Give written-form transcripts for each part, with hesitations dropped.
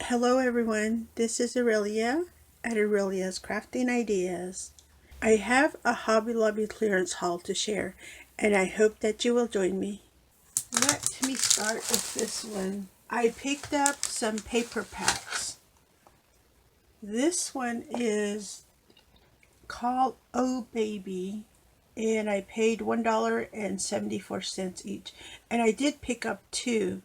Hello everyone, this is Aurelia at Aurelia's Crafting Ideas. I have a Hobby Lobby clearance haul to share and I hope that you will join me. Let me start with this one. I picked up some paper packs. This one is called Oh Baby and I paid $1.74 each. And I did pick up two,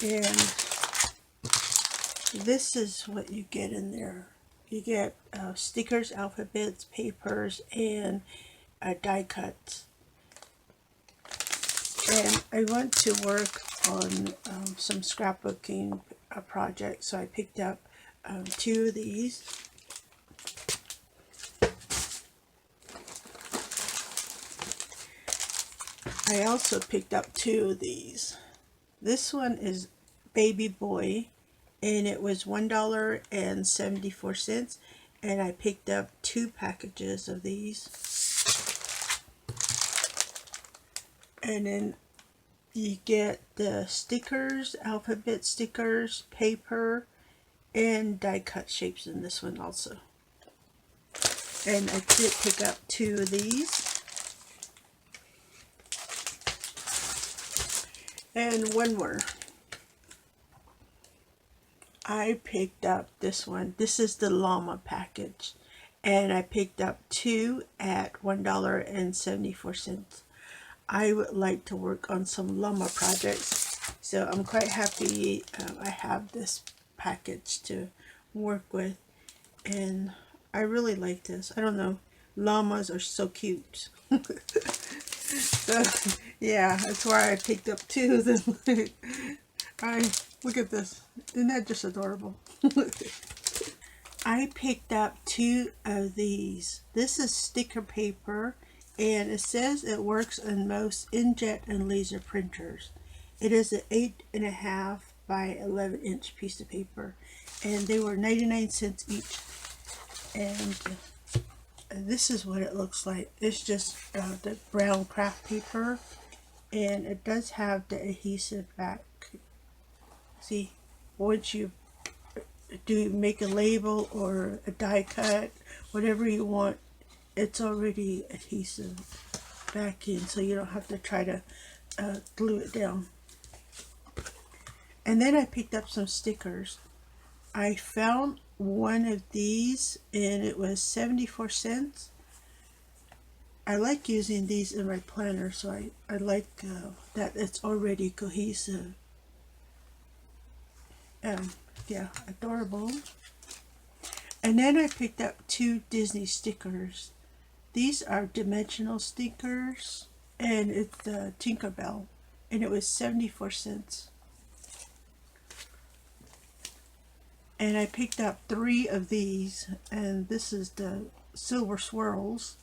and this is what you get in there. You get stickers, alphabets, papers, and die cuts. And I want to work on some scrapbooking projects, so I picked up two of these. I also picked up two of these. This one is Baby Boy, and it was $1.74, and I picked up two packages of these. And then you get the stickers, alphabet stickers, paper, and die cut shapes in this one also. And I did pick up two of these. And one more. I picked up this one. This is the llama package. And I picked up two at $1.74. I would like to work on some llama projects. So I'm quite happy I have this package to work with. And I really like this. I don't know. Llamas are so cute. So, yeah, that's why I picked up two of them. Look at this. Isn't that just adorable? I picked up two of these. This is sticker paper, and it says it works on most inkjet and laser printers. It is an 8.5 by 11-inch piece of paper, and they were 99 cents each. And this is what it looks like. It's just the brown craft paper, and it does have the adhesive back. See, once you make a label or a die cut, whatever you want, it's already adhesive back in, so you don't have to try to glue it down. And then I picked up some stickers. I found one of these and it was 74 cents. I like using these in my planner, so I like that it's already cohesive. Yeah, adorable. And then I picked up two Disney stickers. These are dimensional stickers, and it's the Tinkerbell, and it was 74 cents. And I picked up three of these, and this is the silver swirls.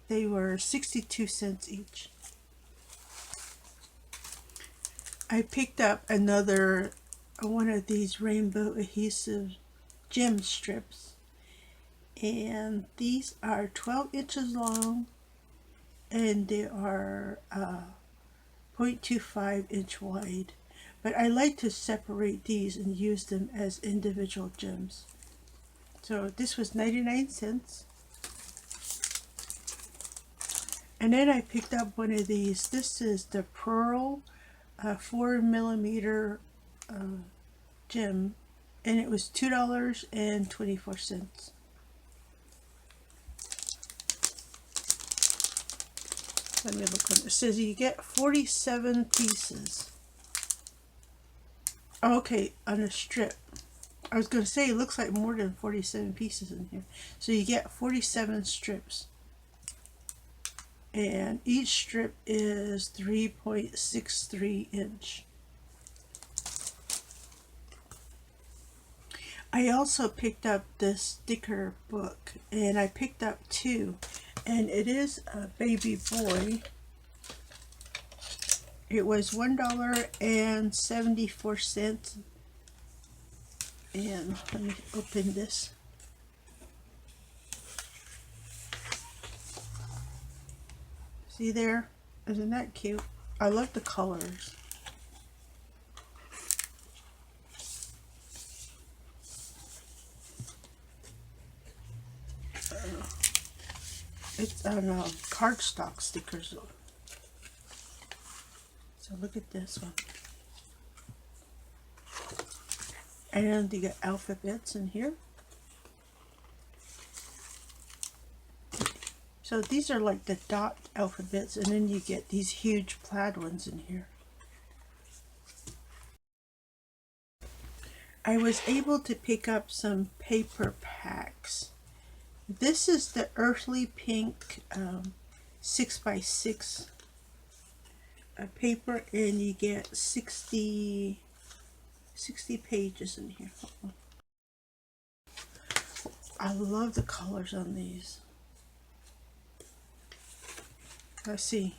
They were 62 cents each. I picked up another one of these rainbow adhesive gem strips, and these are 12 inches long, and they are 0.25 inch wide. But I like to separate these and use them as individual gems. So this was 99 cents. And then I picked up one of these. This is the Pearl 4mm gem, and it was $2.24. Let me look on it. It says you get 47 pieces. Okay, on a strip. I was going to say it looks like more than 47 pieces in here. So you get 47 strips. And each strip is 3.63 inch. I also picked up this sticker book, and I picked up two, and it is a Baby Boy. It was $1.74, and let me open this. See there? Isn't that cute? I love the colors. It's on cardstock stickers. So look at this one. And you get alphabets in here. So these are like the dot alphabets, and then you get these huge plaid ones in here. I was able to pick up some paper packs. This is the earthly pink 6x6 paper, and you get 60 pages in here. I love the colors on these. Let's see.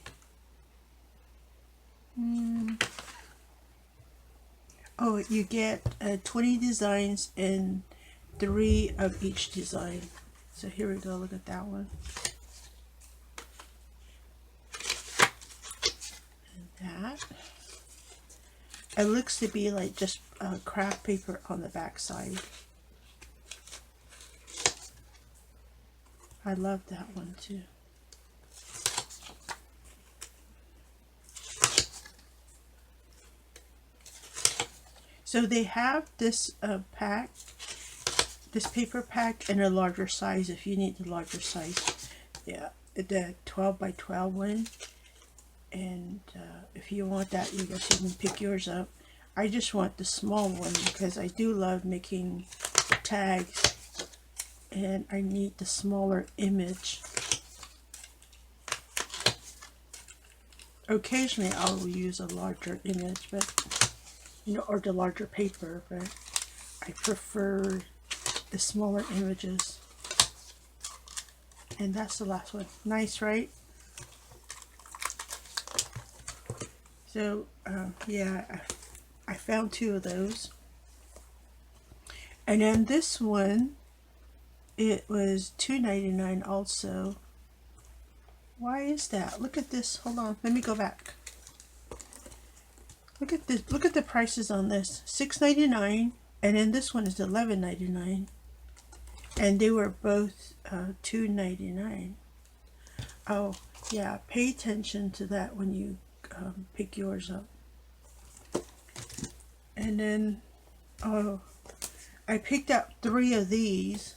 Oh, you get 20 designs and 3 of each design. So here we go, look at that one. And that. It looks to be like just craft paper on the back side. I love that one too. So they have this pack, this paper pack in a larger size if you need the larger size. Yeah, the 12 by 12 one. And if you want that, you guys can pick yours up. I just want the small one because I do love making tags, and I need the smaller image. Occasionally I'll use a larger image, but you know, or the larger paper, but I prefer the smaller images. And that's the last one. Nice, right? So yeah, I found 2 of those. And then this one, it was $2.99 also. Why is that? Look at this. Hold on, let me go back. Look at this. Look at the prices on this. $6.99, and then this one is $11.99, and they were both $2.99. Oh yeah, pay attention to that when you pick yours up. And then I picked up 3 of these,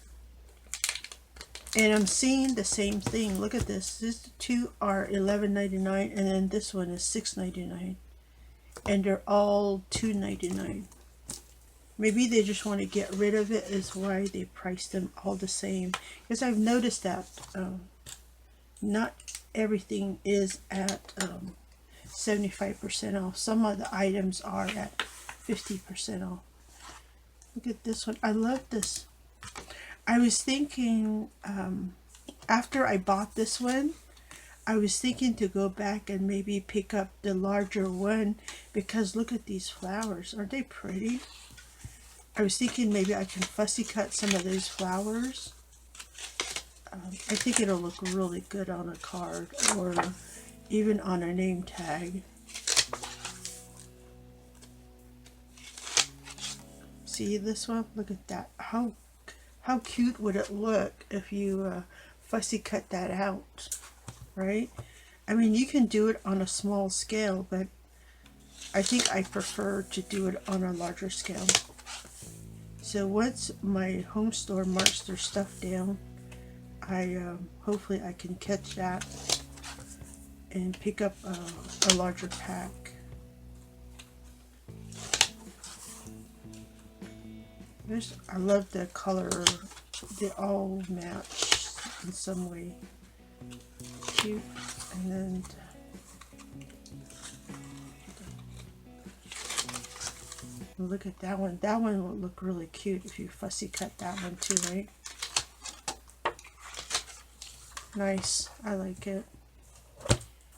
and I'm seeing the same thing. Look at this. These 2 are $11.99, and then this one is $6.99. And they're all $2.99. Maybe they just want to get rid of it, is why they priced them all the same. Because I've noticed that not everything is at 75% off. Some of the items are at 50% off. Look at this one. I love this. I was thinking, after I bought this one, I was thinking to go back and maybe pick up the larger one, because look at these flowers. Aren't they pretty? I was thinking maybe I can fussy cut some of those flowers. I think it'll look really good on a card or even on a name tag. See this one? Look at that. How cute would it look if you fussy cut that out? Right? I mean, you can do it on a small scale, but I think I prefer to do it on a larger scale. So once my home store marks their stuff down, hopefully I can catch that and pick up a larger pack. I love the color. They all match in some way. Cute. And then look at that one. That one will look really cute if you fussy cut that one too, right? Nice. I like it.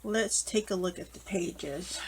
Let's take a look at the pages.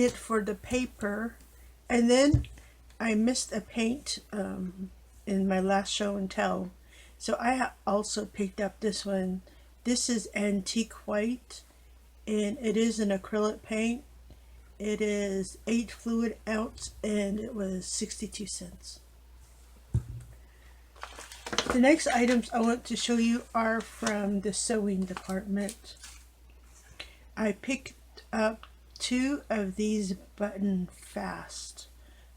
it for the paper. And then I missed a paint in my last show and tell. So I also picked up this one. This is antique white, and it is an acrylic paint. It is 8 fluid ounce, and it was 62 cents. The next items I want to show you are from the sewing department. I picked up 2 of these button fast.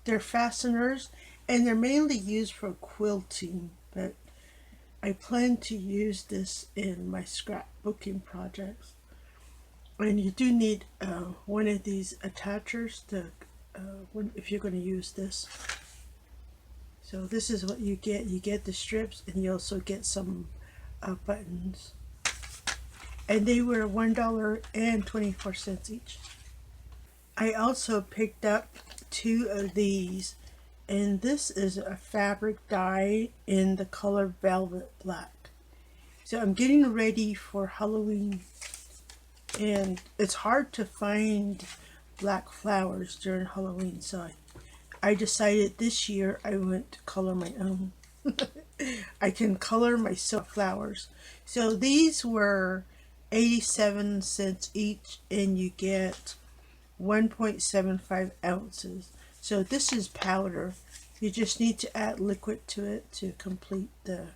They're fasteners, and they're mainly used for quilting, but I plan to use this in my scrapbooking projects. And you do need one of these attachers to if you're going to use this. So this is what you get. You get the strips, and you also get some buttons. And they were $1.24 each. I also picked up 2 of these, and this is a fabric dye in the color Velvet Black. So I'm getting ready for Halloween, and it's hard to find black flowers during Halloween, so I decided this year I want to color my own. I can color myself flowers. So these were 87 cents each, and you get 1.75 ounces. So this is powder. You just need to add liquid to it to complete the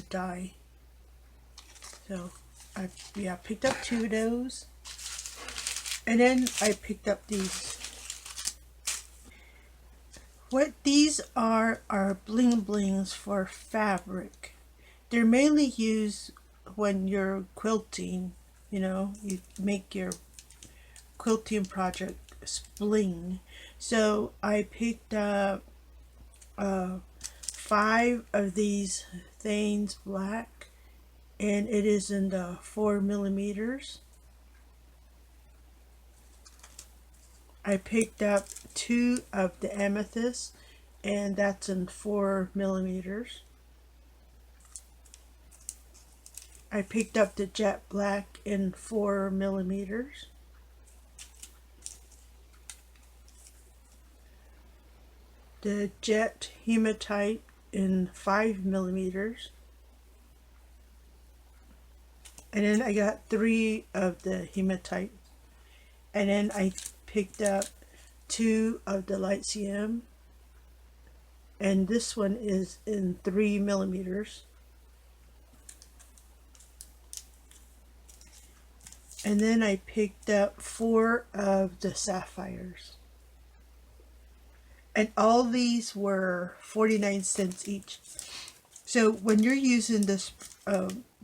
dye. So I picked up 2 of those, and then I picked up these. What these are bling blings for fabric. They're mainly used when you're quilting. You know, you make your quilting project bling. So I picked up 5 of these Thanes black, and it is in the 4 millimeters. I picked up 2 of the amethyst, and that's in 4 millimeters. I picked up the jet black in 4 millimeters. The jet hematite in 5 millimeters. And then I got 3 of the hematite. And then I picked up 2 of the lycqfxy, and this one is in 3 millimeters. And then I picked up 4 of the sapphires. And all these were 49 cents each. So when you're using this,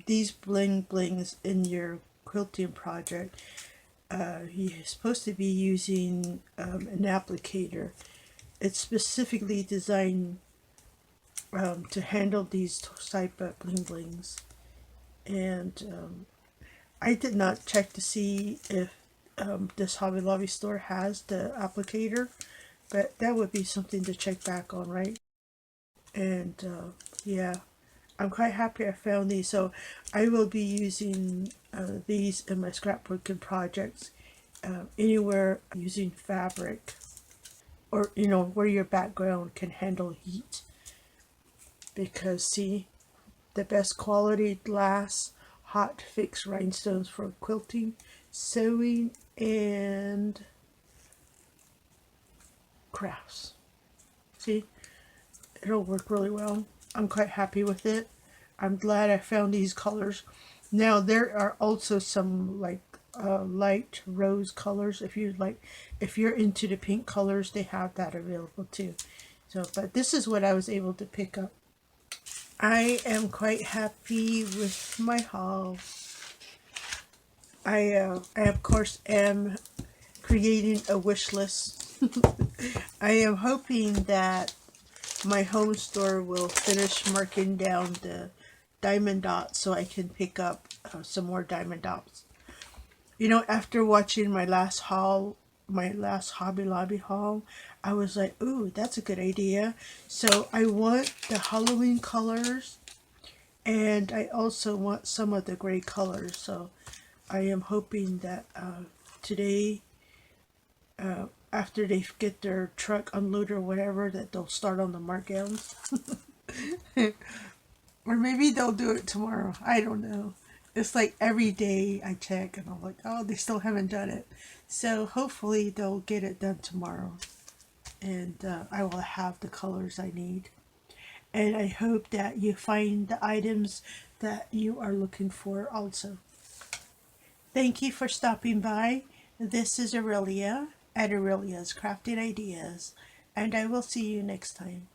these bling blings in your quilting project, you're supposed to be using an applicator. It's specifically designed to handle these type of bling blings. And I did not check to see if this Hobby Lobby store has the applicator, but that would be something to check back on, right? And yeah, I'm quite happy I found these. So I will be using these in my scrapbooking projects, anywhere using fabric, or where your background can handle heat. Because see, the best quality glass hot fixed rhinestones for quilting, sewing, and crafts. See, it'll work really well. I'm quite happy with it. I'm glad I found these colors. Now there are also some like light rose colors. If you're into the pink colors, they have that available too. So, but this is what I was able to pick up. I am quite happy with my haul. I of course am creating a wish list. I am hoping that my home store will finish marking down the diamond dots so I can pick up some more diamond dots. After watching my last Hobby Lobby haul, I was like, ooh, that's a good idea. So I want the Halloween colors, and I also want some of the gray colors. So I am hoping that today after they get their truck unloaded or whatever, that they'll start on the markdowns. Or maybe they'll do it tomorrow. I don't know. It's like every day I check and I'm like, oh, they still haven't done it. So hopefully they'll get it done tomorrow. And I will have the colors I need. And I hope that you find the items that you are looking for also. Thank you for stopping by. This is Aurelia at Aurelia's Crafting Ideas, and I will see you next time.